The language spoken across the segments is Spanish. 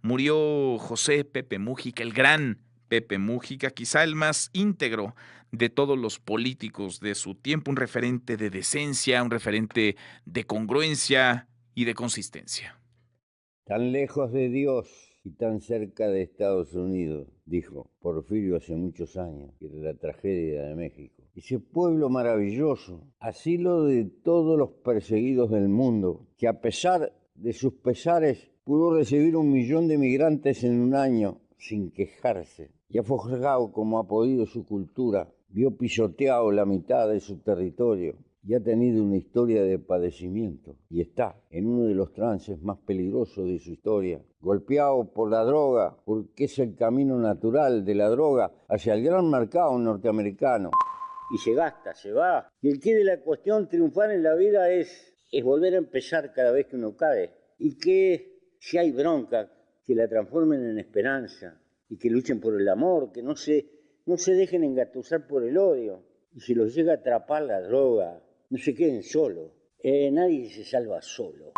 Murió José Pepe Mújica, el gran Pepe Mújica, quizá el más íntegro de todos los políticos de su tiempo, un referente de decencia, un referente de congruencia y de consistencia. Tan lejos de Dios y tan cerca de Estados Unidos, dijo Porfirio hace muchos años, que era la tragedia de México. Ese pueblo maravilloso, asilo de todos los perseguidos del mundo, que a pesar de sus pesares pudo recibir 1 millón de migrantes en un año sin quejarse, y ha forjado como ha podido su cultura, vio pisoteado la mitad de su territorio y ha tenido una historia de padecimiento y está en uno de los trances más peligrosos de su historia, golpeado por la droga, porque es el camino natural de la droga hacia el gran mercado norteamericano. Y se gasta, se va. Y el quid de la cuestión triunfar en la vida es volver a empezar cada vez que uno cae. Y que si hay bronca, que la transformen en esperanza y que luchen por el amor, que no se dejen engatusar por el odio. Y si los llega a atrapar la droga, no se queden solos. Nadie se salva solo.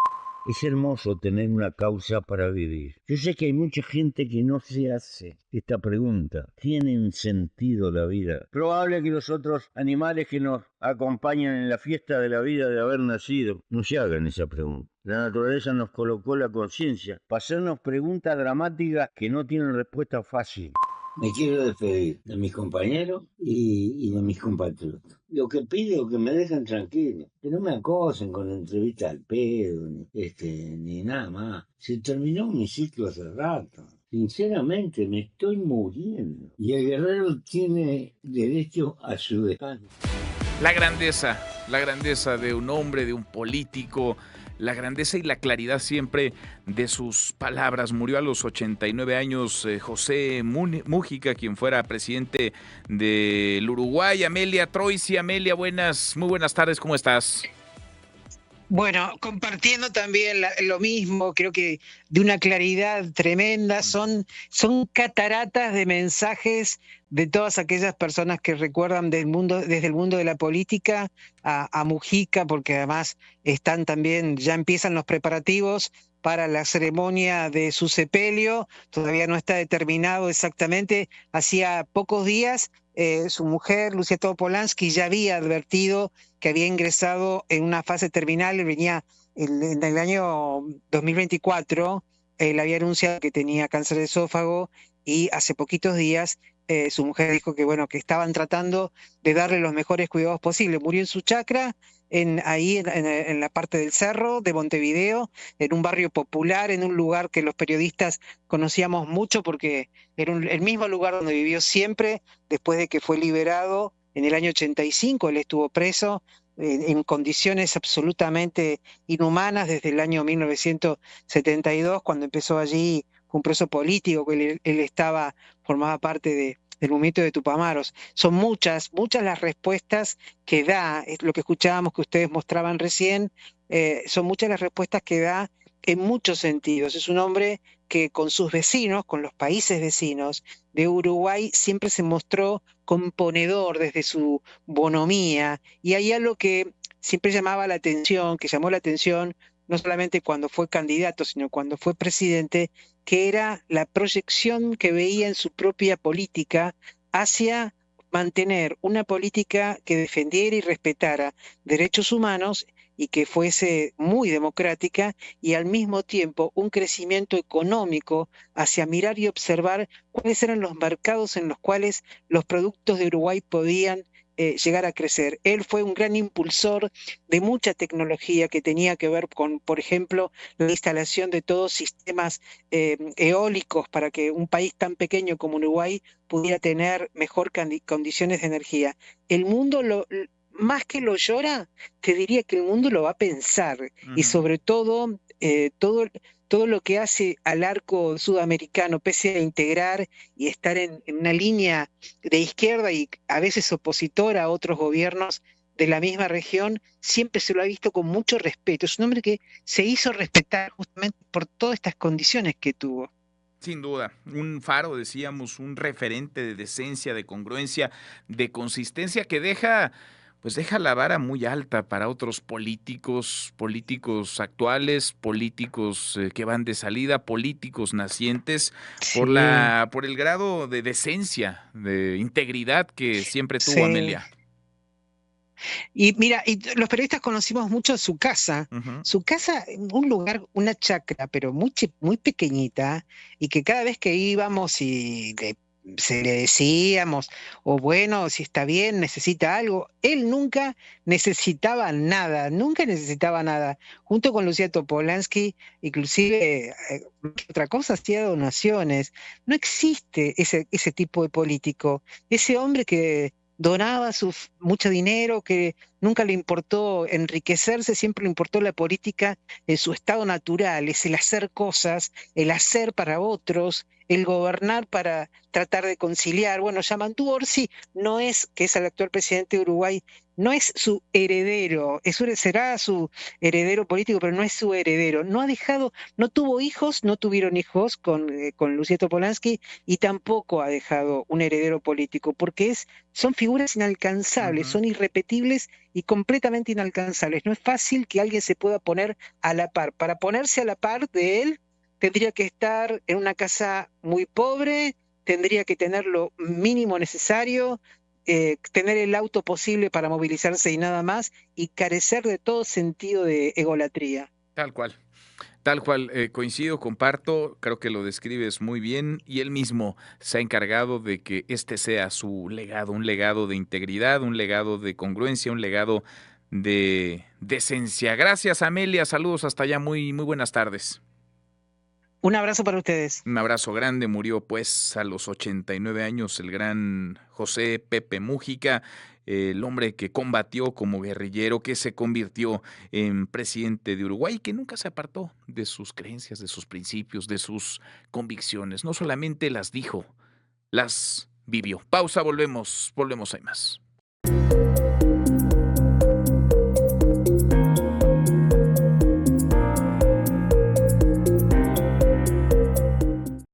Es hermoso tener una causa para vivir. Yo sé que hay mucha gente que no se hace esta pregunta. ¿Tiene un sentido la vida? Probable que los otros animales que nos acompañan en la fiesta de la vida de haber nacido no se hagan esa pregunta. La naturaleza nos colocó la conciencia para hacernos preguntas dramáticas que no tienen respuesta fácil. Me quiero despedir de mis compañeros y de mis compatriotas. Lo que pido es que me dejen tranquilo, que no me acosen con entrevistas al pedo, ni nada más. Se terminó mi ciclo hace rato. Sinceramente me estoy muriendo. Y el guerrero tiene derecho a su descanso. La grandeza de un hombre, de un político, la grandeza y la claridad siempre de sus palabras. Murió a los 89 años José Mújica, quien fuera presidente del Uruguay. Amelia Troisi, Amelia, muy buenas tardes, ¿cómo estás? Bueno, compartiendo también lo mismo, creo que de una claridad tremenda, son cataratas de mensajes de todas aquellas personas que recuerdan desde el mundo de la política a Mujica, porque además ya empiezan los preparativos para la ceremonia de su sepelio, todavía no está determinado exactamente. Hacía pocos días su mujer, Lucia Topolansky, ya había advertido que había ingresado en una fase terminal. Venía en el año 2024, él había anunciado que tenía cáncer de esófago y hace poquitos días su mujer dijo que bueno, que estaban tratando de darle los mejores cuidados posibles. Murió en su chacra, ahí en la parte del cerro de Montevideo, en un barrio popular, en un lugar que los periodistas conocíamos mucho porque era el mismo lugar donde vivió siempre después de que fue liberado en el año 85. Él estuvo preso en condiciones absolutamente inhumanas desde el año 1972, cuando empezó allí. Fue un preso político, que él formaba parte del movimiento de Tupamaros. Son muchas las respuestas que da, es lo que escuchábamos que ustedes mostraban recién, son muchas las respuestas que da en muchos sentidos. Es un hombre que con sus vecinos, con los países vecinos de Uruguay, siempre se mostró componedor desde su bonomía, y hay algo que siempre llamó la atención, no solamente cuando fue candidato, sino cuando fue presidente, que era la proyección que veía en su propia política hacia mantener una política que defendiera y respetara derechos humanos y que fuese muy democrática, y al mismo tiempo un crecimiento económico hacia mirar y observar cuáles eran los mercados en los cuales los productos de Uruguay podían llegar a crecer. Él fue un gran impulsor de mucha tecnología que tenía que ver con, por ejemplo, la instalación de todos sistemas eólicos para que un país tan pequeño como Uruguay pudiera tener mejor condiciones de energía. El mundo más que lo llora, te diría que el mundo lo va a pensar. Y sobre todo, todo lo que hace al arco sudamericano, pese a integrar y estar en una línea de izquierda y a veces opositora a otros gobiernos de la misma región, siempre se lo ha visto con mucho respeto. Es un hombre que se hizo respetar justamente por todas estas condiciones que tuvo. Sin duda, un faro, decíamos, un referente de decencia, de congruencia, de consistencia que deja pues deja la vara muy alta para otros políticos actuales, políticos que van de salida, políticos nacientes, Sí, por el grado de decencia, de integridad que siempre tuvo sí. Amelia. Y mira, los periodistas conocimos mucho Ujú. su casa, un lugar, una chacra, pero muy pequeñita, y que cada vez que íbamos se le decíamos, o bueno, si está bien, necesita algo, él nunca necesitaba nada. Junto con Lucía Topolansky, inclusive, otra cosa, hacía donaciones. No existe ese tipo de político. Ese hombre que donaba mucho dinero, que nunca le importó enriquecerse, siempre le importó la política en su estado natural, es el hacer cosas, el hacer para otros, el gobernar para tratar de conciliar. Bueno, Yamantu Orsi no es, que es el actual presidente de Uruguay, no es su heredero, será su heredero político, pero no es su heredero. No ha dejado, no tuvo hijos, no tuvieron hijos con Lucía Topolansky y tampoco ha dejado un heredero político, porque son figuras inalcanzables, Ujú. son irrepetibles y completamente inalcanzables. No es fácil que alguien se pueda poner a la par. Para ponerse a la par de él, tendría que estar en una casa muy pobre, tendría que tener lo mínimo necesario, tener el auto posible para movilizarse y nada más, y carecer de todo sentido de egolatría. Tal cual. Tal cual, coincido, comparto, creo que lo describes muy bien y él mismo se ha encargado de que este sea su legado, un legado de integridad, un legado de congruencia, un legado de decencia. Gracias, Amelia, saludos hasta allá, muy buenas tardes. Un abrazo para ustedes. Un abrazo grande, murió pues a los 89 años el gran José Pepe Mújica, el hombre que combatió como guerrillero, que se convirtió en presidente de Uruguay, que nunca se apartó de sus creencias, de sus principios, de sus convicciones. No solamente las dijo, las vivió. Pausa, volvemos, hay más.